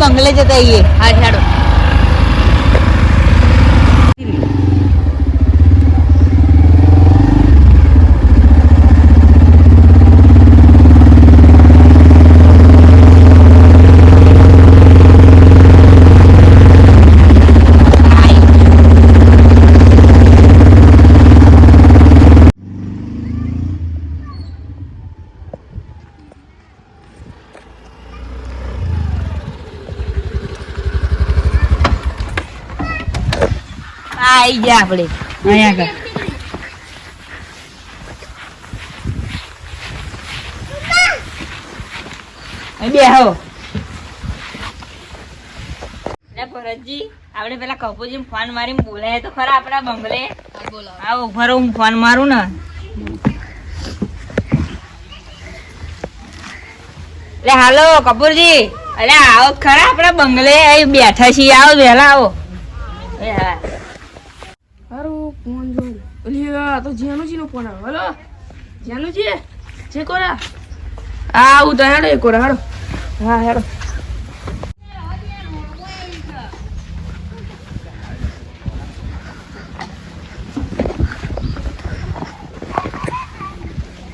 બંગલે જતા આવીએ. હા હેડો. આઈ ગયા આપણે અહીંયા આગળ બેહો. ભરતજી આપણે પેલા કપૂરજી ફોન મારીને બોલાય તો ખરા આપડા બંગલે. આવો ભરો હું ફોન મારું ને. એટલે હાલો કપૂરજી, અરે આવો ખરા આપડા બંગલે બેઠા છીએ. આવો વહેલા આવો. હા હારું ફોન જોઈ ઓલી આ તો જાનુજી નો ફોન આવ્યો. હેલો જાનુજી જે કોરા આ ઉતા હેડો એ કોરા હેડો. હા હેડો.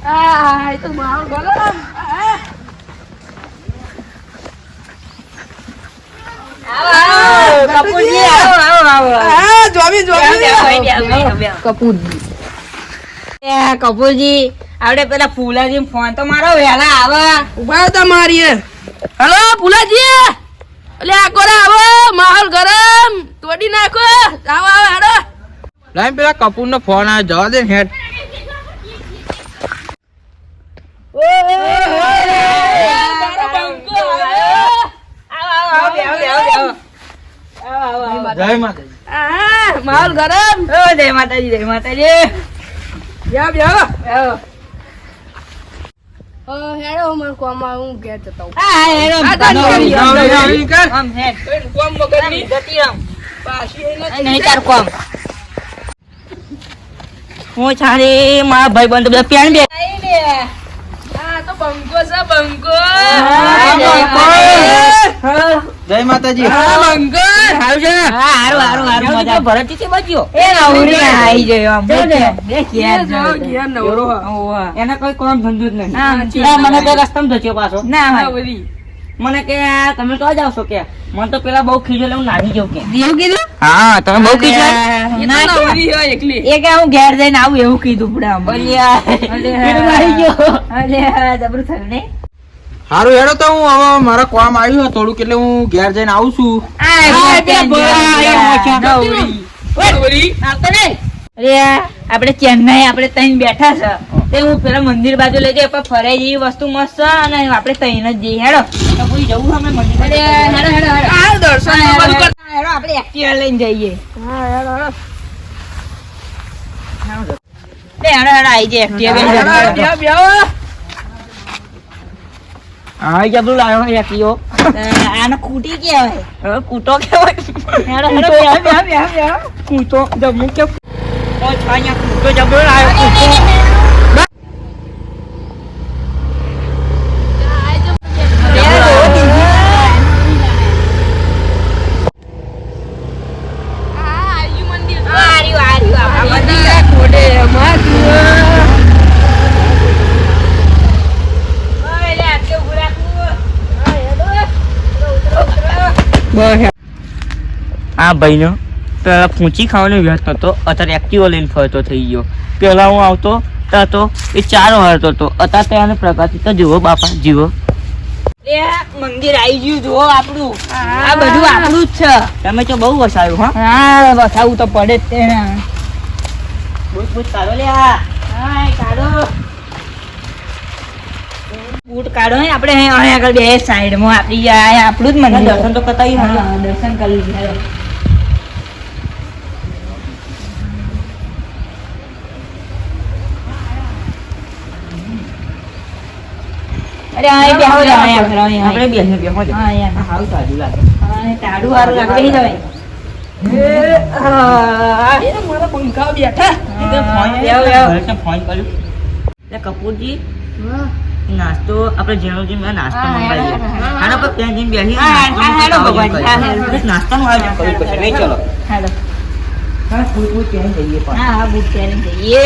આ તો મારો ગલમ. કપૂરજી આવો આવો આવો. કપૂરજી આપણે પેલા ફૂલાજી ફોન તો મારો વહેલા આવે. ઉભા હતા મારી. હેલો ફૂલાજી એટલે આ કોરા આવો માહોલ ગરમ તોડી નાખો. આવો આવો હેડો. લાઈન પેલા કપૂર નો ફોન આવે જવા દે હેડ. જય માતાજી. માહોલ ગરમ. જય માતાજી જય માતાજી. યા બ્યા હેડો મને કોમ હું ઘેર જતો હું. હા હેડો. આમ હેડ. કોમ મગજની જતી રમ. પાછી નહીં તાર કોમ. હું છાડી મારા ભાઈ બંધ બધા પ્યાન બે. આ તો બંકો છે બંકો. જય માતાજી. બંકો હારું છે. હા હારું હારું હારું મજા. ભરતજી છે બચ્યો. એ નવરી આવી ગયો આમ. બે ઘેર જાવ. ઘેર નવરો. એને કોઈ કોમ ધંધો જ નહીં. મને તો રસ્તામાં ધચ્યો પાછો. ના હોય. મને કે તમે તો જાવ છો કે મને તો પેલા બહુ ખીજો હું નાખી જાઉં કે. એવું કીધું? હા તમે બહુ ખીજો. નવરી હોય એકલી. એ કે હું ઘેર જઈને આવું એવું કીધું પડા. જબરું થયું ને. હારું હેડો તો હું હવે મારા કામ આવ્યું થોડુંક એટલે હું ઘેર જઈને આવું છું. આપડે ચેન્નાઈ આપણે તઈ બેઠા છે તે હું પેલા મંદિર બાજુ લઈ જાય પણ ફરાઈ જેવી વસ્તુ મસ્ત છે અને આપણે તઈ જ જઈએ. હેડો તો કોઈ જવું અમે મંદિર દર્શન હેડો આપણે એક્ટિવા લઈને જઈએ. હેડો હેડો આવી જાય એક્ટિવા. હા જબરું લાવ્યો હોય એકલીઓ. આને કૂટી કેવાય. હવે કૂટો કેવાય. કૂટો જમુ કે કૂટો જબરો લાવ્યો. આ ભાઈનો પેલા પૂંચી ખાવાનો વ્યસ્ત હતો, અત્યારે એક્ટિવો લઈને ફરતો થઈ ગયો. પેલા હું આવતો તો એ ચારો હરતો હતો, અત્યારે તેને પ્રગતિ તો જુઓ બાપા જીવો. મંદિર આવી ગયું જુઓ આપણું. આ બધું આપણું જ છે. તમે તો બહુ વસાવ્યું. હા વસાવું તો પડે જ તે. બૂટ કાઢો લે. કાઢો બૂટ કાઢો ને આપણે અહીં આગળ બે સાઈડમાં આપણી આપણું જ મંદિર. દર્શન તો કરતા દર્શન કરી લીધા. અરે આ બેહો રે આપણે બેહો રે. હા યાર હાઉ તાડું લાગે. હા તાડું હારું લાગે નહીં જવાય. એ મારા બંકા બેઠા. ફોન કર્યું એટલે કપૂરજી નાસ્તો આપણે જેણુજી મેં નાસ્તો હા, મંગાવીએ હા. આનો પર ત્યાં જઈને બેસી હા, નાસ્તાનું હેડો આયોજન ભગવાન, કરીએ. હા, હેડો. એક નાસ્તાનું આયોજન કરવું પડશે નહીં ચલો હાલો. હા થોડું ત્યાં જઈએ પણ હા, હા, બુટ પહેરીને જઈએ.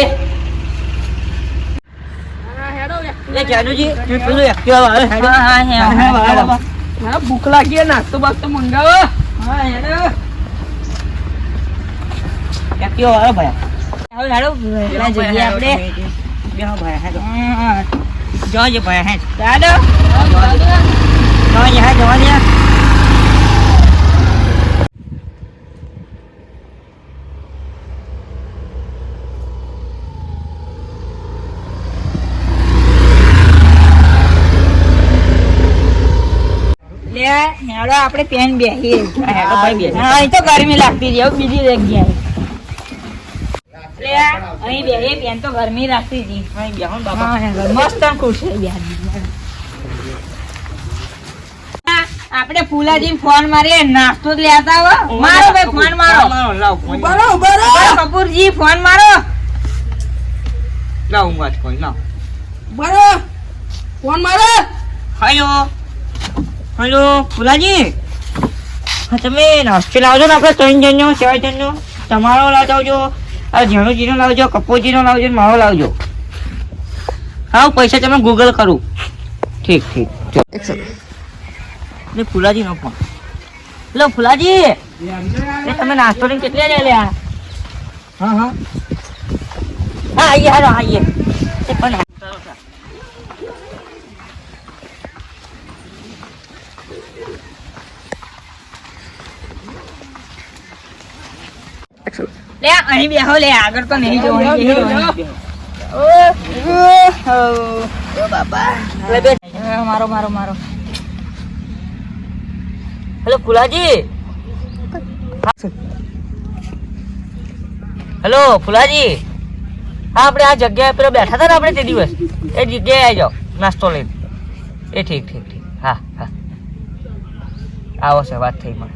હા હેડો એ જાનુજી તું પેલું એક્ટિવા વાળો હેડો. હા, હા, હેડો. હા, હેડો. હા ભૂખ લાગી છે, નાસ્તો બાસ્તો મંગાવો. હા, હેડો. એક્ટિવા વાળો ભાઈ હાલો, હેડો. પેલા જઈએ આપણે. બેહો ભાઈ હેડો હા, જોજે ભાઈ હેડ ચાલો. જોજે હેડ જોજે લે, હેડો આપણે પેન બેહીએ. હેડો ભાઈ બેસી. હા, અહીં તો ગરમી લાગતી હતી, હવે બીજી જગ્યાએ. લે, અહીં બેહીએ, પેન તો ગરમી લાગતી હતી. અહીં બેહો ને બાપા હા, હેડો. મસ્ત આમ ખુશ થઈ ગયા. આપણે ફૂલાજી ફોન મારીએ નાસ્તો જ લેતા આવો. મારો ભાઈ ફોન મારો. લાવ ફોન બરોબર કપૂરજી ફોન મારો. લાવ હું વાત કોઈ લાવ બરો ફોન મારો. હેલો હેલો ફુલાજી હા તમે નાસ્તો લાવજો ને આપણે 3 જણનો 4 જણનો તમારો લાવજો આ ઝીણુજીનો લાવજો કપૂરજીનો લાવજો ને મારો લાવજો હા હું પૈસા તમે ગૂગલ કરું ઠીક ઠીક ને ફુલાજીનો ફોન લો ફુલાજી એ તમે નાસ્તો લઈને કેટલે લઈ લ્યા હા હા હા આઈએ હાલો આઈએ એ પણ લે, અહીં બેહો લે, આગળ તો નહીં જવું, અહીં બેહો, અહીં બેહો. ઓ બાપા. મારો મારો મારો. હેલો ફુલાજી હેલો ફુલાજી હા આપણે આ જગ્યાએ પેલા બેઠા હતા ને આપણે તે દિવસ એ જગ્યાએ આવી જાઓ નાસ્તો લઈને એ ઠીક ઠીક ઠીક હા હા આવો છે વાત થઈ મને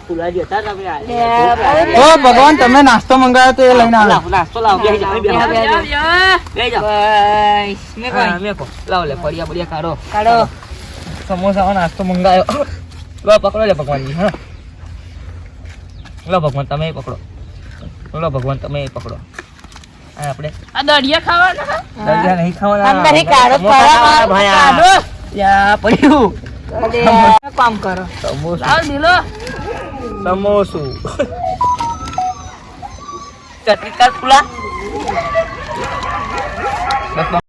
ફુલાજી હતા તમે ઓ ભગવાન તમે નાસ્તો મંગાવ્યો તો એ લઈને આવ્યો. નાસ્તો લાવો બેસી જાઓ બેસી જાઓ બેસી જાઓ બસ, મેં કોઈ. હા, મેકો લાવો લે પડ્યા પડ્યા કાઢો કાઢો. સમોસા નાસ્તો મંગાયો લો પકડો લે ભગવાનજી હા લો ભગવાન તમે પકડો લો ભગવાન તમે પકડો આ આપણે આ દળિયા ખાવાના. દરિયા નહીં ખાવાના અંદરથી કાઢો, સમોસા કાઢો, ભાઈ કાઢો. યા પડ્યું અરે, કામ કરો. સમોસું લાવ દીલો. સમોસું ચટણી કાઢ ફુલા